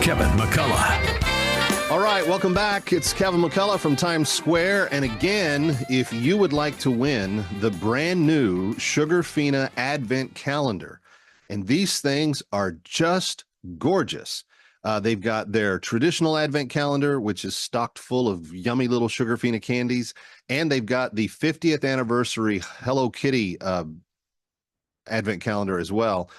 Kevin McCullough. All right, welcome back. It's Kevin McCullough from Times Square. And again, if you would like to win the brand new Sugarfina Advent Calendar, and these things are just gorgeous. They've got their traditional Advent Calendar, which is stocked full of yummy little Sugarfina candies. And they've got the 50th anniversary Hello Kitty Advent Calendar as well,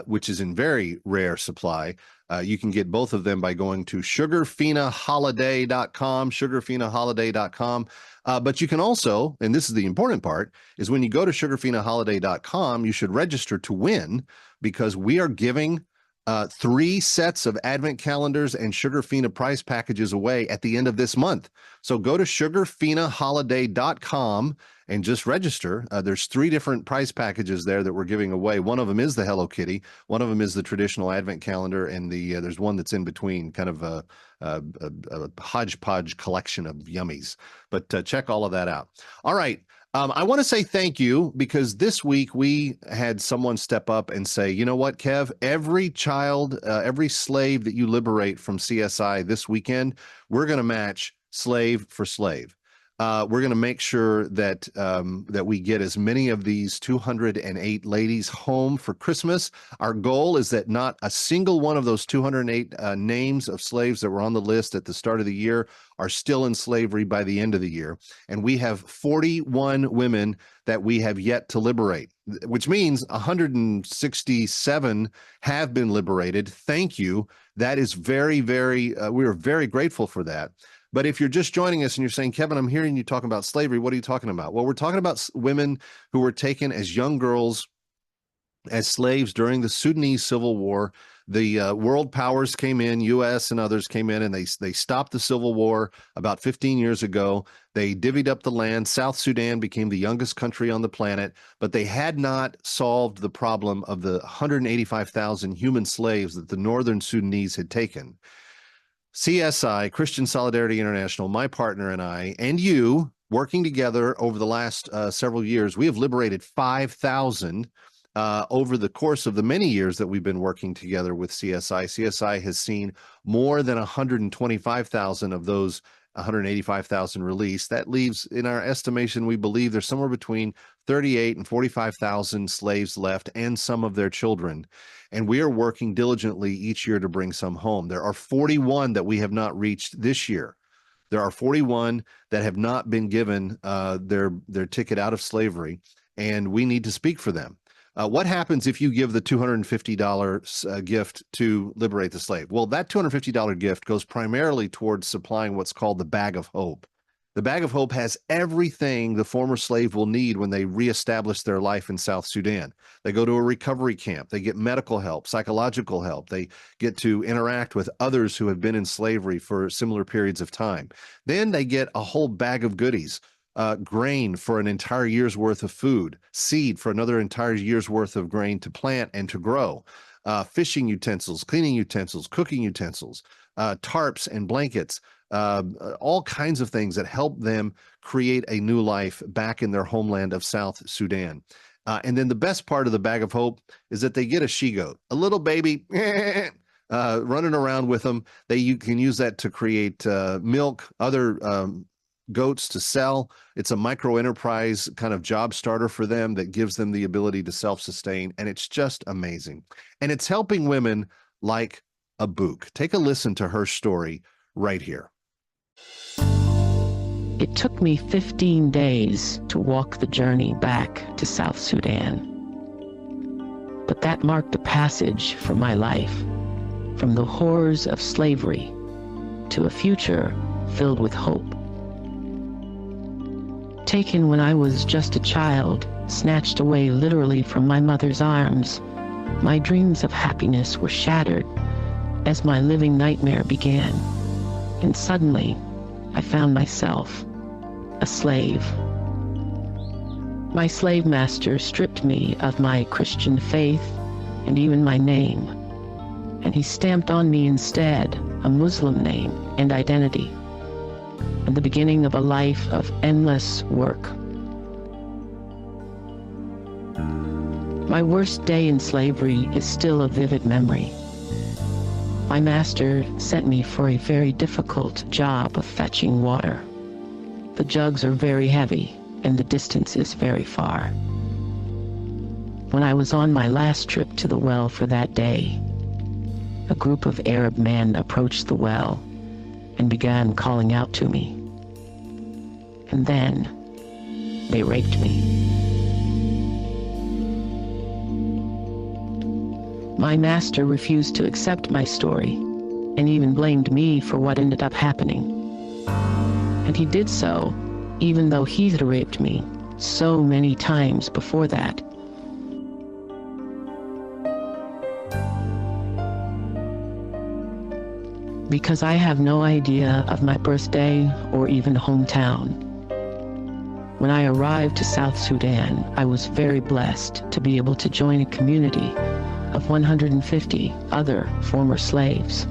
which is in very rare supply. You can get both of them by going to sugarfinaholiday.com, sugarfinaholiday.com. But you can also, and this is the important part, is when you go to sugarfinaholiday.com, you should register to win, because we are giving 3 sets of Advent calendars and Sugarfina prize packages away at the end of this month. So go to sugarfinaholiday.com and just register. There's 3 different prize packages there that we're giving away. One of them is the Hello Kitty. One of them is the traditional Advent calendar, and there's one that's in between, kind of a hodgepodge collection of yummies. But check all of that out. All right. I want to say thank you, because this week we had someone step up and say, you know what, Kev, every child, every slave that you liberate from CSI this weekend, we're going to match slave for slave. We're going to make sure that that we get as many of these 208 ladies home for Christmas. Our goal is that not a single one of those 208 names of slaves that were on the list at the start of the year are still in slavery by the end of the year. And we have 41 women that we have yet to liberate, which means 167 have been liberated. Thank you. That is very, very, we are very grateful for that. But if you're just joining us and you're saying, Kevin, I'm hearing you talking about slavery, what are you talking about? Well, we're talking about women who were taken as young girls as slaves during the Sudanese Civil War. The world powers came in, U.S. and others came in, and they stopped the Civil War about 15 years ago. They divvied up the land. South Sudan became the youngest country on the planet, but they had not solved the problem of the 185,000 human slaves that the northern Sudanese had taken. CSI, Christian Solidarity International, my partner and I, and you, working together over the last several years, we have liberated 5,000 over the course of the many years that we've been working together with CSI. CSI has seen more than 125,000 of those 185,000 released. That leaves, in our estimation, we believe there's somewhere between 38 and 45,000 slaves left, and some of their children. And we are working diligently each year to bring some home. There are 41 that we have not reached this year. There are 41 that have not been given their ticket out of slavery, and we need to speak for them. What happens if you give the $250 gift to liberate the slave? Well, that $250 gift goes primarily towards supplying what's called the Bag of Hope. The Bag of Hope has everything the former slave will need when they reestablish their life in South Sudan. They go to a recovery camp. They get medical help, psychological help. They get to interact with others who have been in slavery for similar periods of time. Then they get a whole bag of goodies. Grain for an entire year's worth of food, seed for another entire year's worth of grain to plant and to grow, fishing utensils, cleaning utensils, cooking utensils, tarps and blankets, all kinds of things that help them create a new life back in their homeland of South Sudan. And then the best part of the Bag of Hope is that they get a she-goat, a little baby running around with them. You can use that to create milk, other goats to sell. It's a micro enterprise kind of job starter for them that gives them the ability to self-sustain. And it's just amazing. And it's helping women like Abouk. Take a listen to her story right here. It took me 15 days to walk the journey back to South Sudan. But that marked a passage for my life, from the horrors of slavery to a future filled with hope. Taken when I was just a child, snatched away literally from my mother's arms, my dreams of happiness were shattered as my living nightmare began. And suddenly, I found myself a slave. My slave master stripped me of my Christian faith and even my name, and he stamped on me instead a Muslim name and identity, and the beginning of a life of endless work. My worst day in slavery is still a vivid memory. My master sent me for a very difficult job of fetching water. The jugs are very heavy, and the distance is very far. When I was on my last trip to the well for that day, a group of Arab men approached the well and began calling out to me. And then they raped me. My master refused to accept my story and even blamed me for what ended up happening. And he did so even though he had raped me so many times before that. Because I have no idea of my birthday or even hometown. When I arrived to South Sudan, I was very blessed to be able to join a community of 150 other former slaves.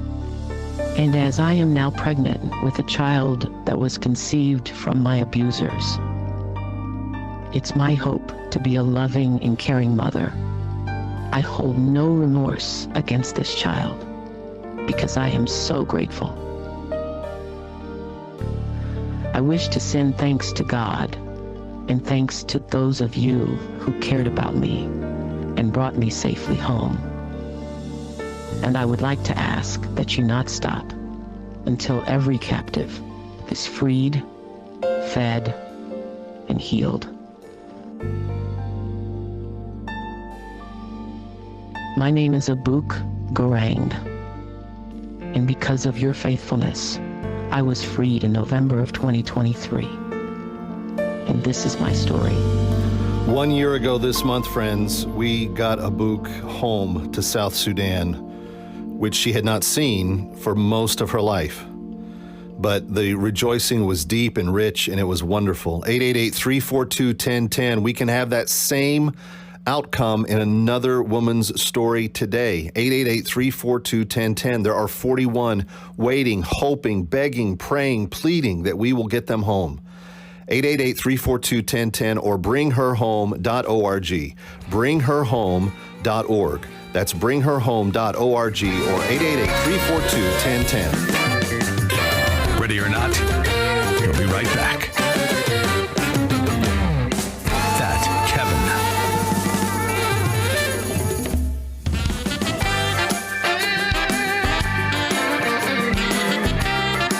And as I am now pregnant with a child that was conceived from my abusers, it's my hope to be a loving and caring mother. I hold no remorse against this child because I am so grateful. I wish to send thanks to God and thanks to those of you who cared about me and brought me safely home. And I would like to ask that you not stop until every captive is freed, fed, and healed. My name is Abuk Garang, and because of your faithfulness, I was freed in November of 2023. And this is my story. 1 year ago this month, friends, we got Abuk home to South Sudan, which she had not seen for most of her life. But the rejoicing was deep and rich, and it was wonderful. 888-342-1010. We can have that same outcome in another woman's story today. 888-342-1010. There are 41 waiting, hoping, begging, praying, pleading that we will get them home. 888-342-1010 or bringherhome.org. Bringherhome.org. That's bringherhome.org or 888-342-1010. Ready or not, we'll be right back.